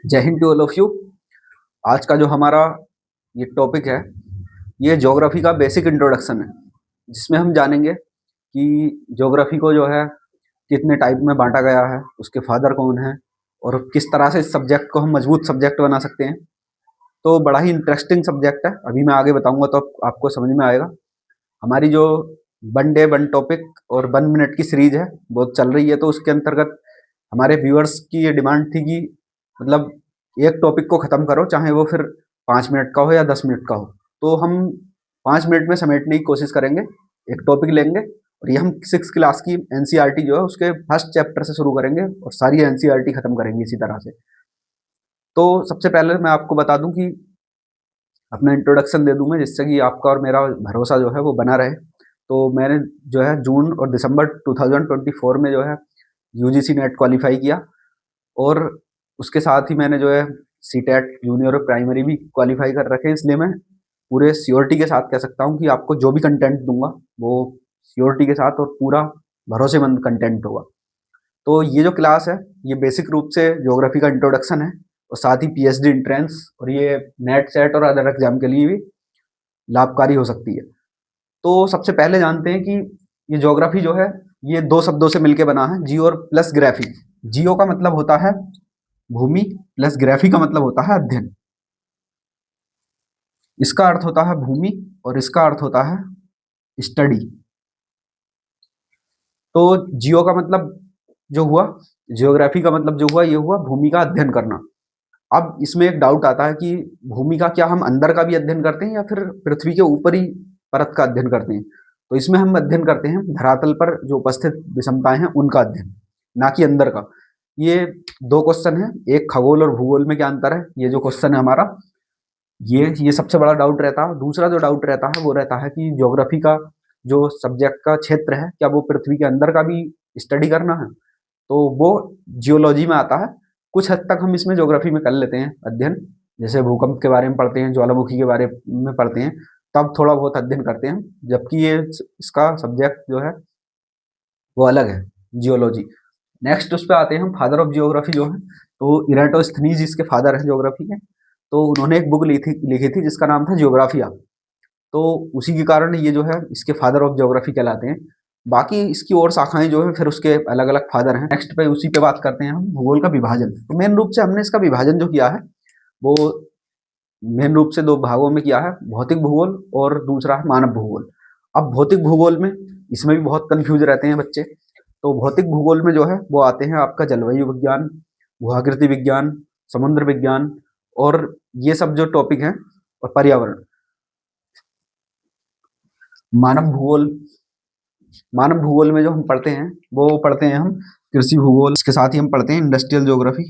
जय हिंद to all of you. आज का जो हमारा ये टॉपिक है, ये ज्योग्राफी का बेसिक इंट्रोडक्शन है, जिसमें हम जानेंगे कि ज्योग्राफी को जो है कितने टाइप में बांटा गया है, उसके फादर कौन है और किस तरह से इस सब्जेक्ट को हम मजबूत सब्जेक्ट बना सकते हैं। तो बड़ा ही इंटरेस्टिंग सब्जेक्ट है, अभी मैं आगे बताऊंगा तो आपको समझ में आएगा। हमारी जो वन डे वन टॉपिक और 1 मिनट की सीरीज है वो चल रही है, तो उसके अंतर्गत हमारे व्यूअर्स की ये डिमांड थी कि मतलब एक टॉपिक को ख़त्म करो, चाहे वो फिर 5 मिनट का हो या 10 मिनट का हो। तो हम 5 मिनट में समेटने की कोशिश करेंगे, एक टॉपिक लेंगे और ये हम 6 क्लास की एनसीईआरटी जो है उसके फर्स्ट चैप्टर से शुरू करेंगे और सारी एनसीईआरटी खत्म करेंगे इसी तरह से। तो सबसे पहले मैं आपको बता दूं कि अपना इंट्रोडक्शन दे दूं मैं, जिससे कि आपका और मेरा भरोसा जो है वो बना रहे। तो मैंने जो है जून और दिसंबर 2024 में जो है यूजीसी नेट क्वालिफाई किया, और उसके साथ ही मैंने जो है सीटेट जूनियर और प्राइमरी भी क्वालिफाई कर रखे हैं। इसलिए मैं पूरे श्योरिटी के साथ कह सकता हूँ कि आपको जो भी कंटेंट दूंगा वो श्योरिटी के साथ और पूरा भरोसेमंद कंटेंट होगा। तो ये जो क्लास है ये बेसिक रूप से ज्योग्राफी का इंट्रोडक्शन है, और साथ ही पीएचडी एंट्रेंस और ये नेट सेट और अदर एग्जाम के लिए भी लाभकारी हो सकती है। तो सबसे पहले जानते हैं कि ये ज्योग्राफी जो है ये दो शब्दों से मिलकर बना है, जियो और प्लस ग्राफी। जियो का मतलब होता है भूमि, प्लस ग्राफी का मतलब होता है अध्ययन। इसका अर्थ होता है भूमि और इसका अर्थ होता है स्टडी। तो जियो का मतलब जो हुआ, जियोग्राफी का मतलब जो हुआ, ये हुआ भूमि का अध्ययन करना। अब इसमें एक डाउट आता है कि भूमि का क्या हम अंदर का भी अध्ययन करते हैं या फिर पृथ्वी के ऊपरी परत का अध्ययन करते हैं। तो इसमें हम अध्ययन करते हैं धरातल पर जो उपस्थित विषमताएं हैं उनका अध्ययन, ना कि अंदर का। ये दो क्वेश्चन है, एक खगोल और भूगोल में क्या अंतर है, ये जो क्वेश्चन है हमारा, ये सबसे बड़ा डाउट रहता है। दूसरा जो डाउट रहता है वो रहता है कि ज्योग्राफी का जो सब्जेक्ट का क्षेत्र है, क्या वो पृथ्वी के अंदर का भी स्टडी करना है। तो वो जियोलॉजी में आता है। कुछ हद तक हम इसमें ज्योग्राफी में कर लेते हैं अध्ययन, जैसे भूकंप के बारे में पढ़ते हैं, ज्वालामुखी के बारे में पढ़ते हैं, तब थोड़ा बहुत अध्ययन करते हैं। जबकि ये इसका सब्जेक्ट जो है वो अलग है, जियोलॉजी। नेक्स्ट उस पर आते हैं हम, फादर ऑफ जियोग्राफी जो है, तो इराटोस्थनीज इसके फादर है ज्योग्राफी के। तो उन्होंने एक बुक लिखी थी जिसका नाम था जियोग्राफिया। तो उसी के कारण ये जो है इसके फादर ऑफ ज्योग्राफी कहलाते हैं। बाकी इसकी और शाखाएं जो है फिर उसके अलग अलग फादर हैं। नेक्स्ट पे उसी पे बात करते हैं हम, भूगोल का विभाजन। तो मेन रूप से हमने इसका विभाजन जो किया है वो मेन रूप से दो भागों में किया है, भौतिक भूगोल और दूसरा है मानव भूगोल। अब भौतिक भूगोल में इसमें भी बहुत कंफ्यूज रहते हैं बच्चे। तो भौतिक भूगोल में जो है वो आते हैं आपका जलवायु विज्ञान, भूआकृति विज्ञान, समुद्र विज्ञान और ये सब जो टॉपिक हैं, और पर्यावरण। मानव भूगोल मानव भूगोल में जो हम पढ़ते हैं वो पढ़ते हैं हम कृषि भूगोल, इसके साथ ही हम पढ़ते हैं इंडस्ट्रियल ज्योग्राफी,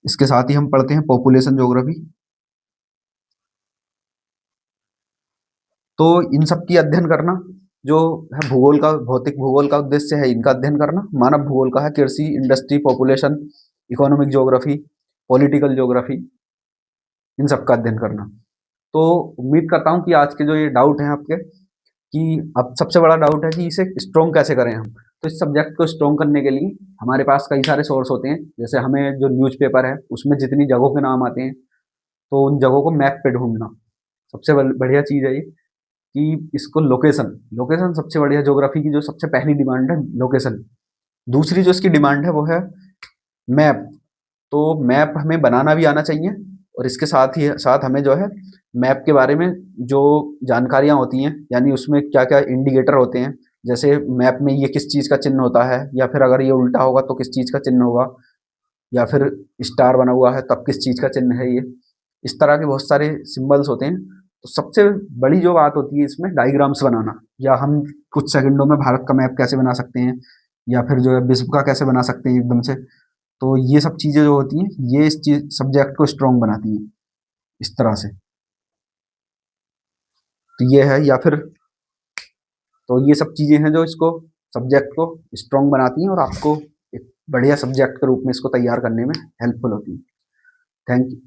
इसके साथ ही हम पढ़ते हैं पॉपुलेशन ज्योग्राफी। तो इन सब की अध्ययन करना जो है भूगोल का, भौतिक भूगोल का उद्देश्य है इनका अध्ययन करना। मानव भूगोल का है कृषि, industry, population, economic geography, political geography, इन सब का अध्ययन करना। तो उम्मीद करता हूँ कि आज के जो ये डाउट हैं आपके, कि अब सबसे बड़ा डाउट है कि इसे स्ट्रॉन्ग कैसे करें हम। तो इस सब्जेक्ट को स्ट्रॉन्ग करने के लिए हमारे पास कई सारे सोर्स होते हैं। जैसे हमें जो न्यूज़पेपर है उसमें जितनी जगहों के नाम आते हैं, तो उन जगहों को मैप पे ढूंढना सबसे बढ़िया चीज़ है ये। कि इसको लोकेशन लोकेशन सबसे बढ़िया, ज्योग्राफी की जो सबसे पहली डिमांड है लोकेशन। दूसरी जो इसकी डिमांड है वो है मैप। तो मैप हमें बनाना भी आना चाहिए, और इसके साथ ही साथ हमें जो है मैप के बारे में जो जानकारियाँ होती हैं, यानी उसमें क्या क्या इंडिकेटर होते हैं, जैसे मैप में ये किस चीज़ का चिन्ह होता है, या फिर अगर ये उल्टा होगा तो किस चीज़ का चिन्ह होगा, या फिर स्टार बना हुआ है तब किस चीज़ का चिन्ह है ये। इस तरह के बहुत सारे सिंबल्स होते हैं। तो सबसे बड़ी जो बात होती है इसमें डायग्राम्स बनाना, या हम कुछ सेकंडों में भारत का मैप कैसे बना सकते हैं, या फिर जो है विश्व का कैसे बना सकते हैं एकदम से। तो ये सब चीज़ें जो होती हैं ये इस चीज सब्जेक्ट को स्ट्रॉन्ग बनाती हैं इस तरह से। तो ये है, या फिर तो ये सब चीज़ें हैं जो इसको सब्जेक्ट को स्ट्रॉन्ग बनाती हैं और आपको एक बढ़िया सब्जेक्ट के रूप में इसको तैयार करने में हेल्पफुल होती हैं। Thank you.